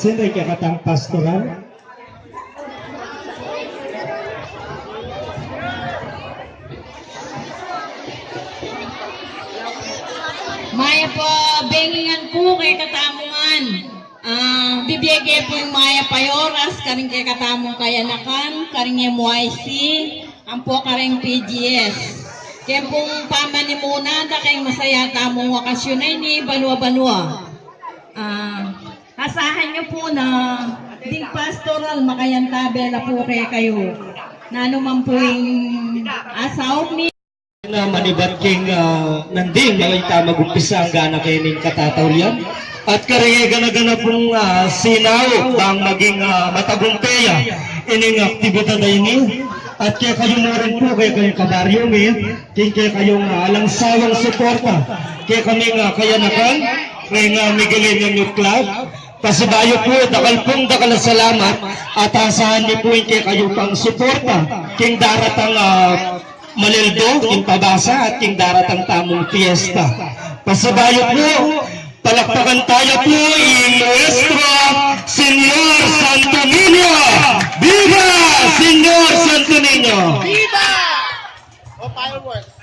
Sino ay kakatang pastoral? Maya po, bengingan po kay katamungan. Bibiyagay po yung Maya Payoras, karing kay katamong kayanakan, karing MYC, ang po karing PGS. Kaya pong pamani muna, da kayong masaya tamong wakasyon na ni Banwa-Banwa. Asahan niyo po na ding pastoral makayantabela po kayo. Na naman po yung asaw ni Na manibat king nanding mga ita magumpisa ang gana kayo ning katatawlian at kareye gana-gana pong sinaw bang maging matagumpaya ining aktibidad na ini at kaya kayo na rin po kaya kayong kabaryo kaya kayong alangsawang suporta kaya kami kayanakan kaya Miguelino Youth Club pasibayo po dakal salamat at asahan niyo po kaya kayo pang suporta king daratang Malildo, king pabasa at king daratang tamong fiesta. Pasabayo po, palakpakan tayo po in Nuestro Señor Santo Niño! Viva Señor Santo Niño! Viva! O fireworks.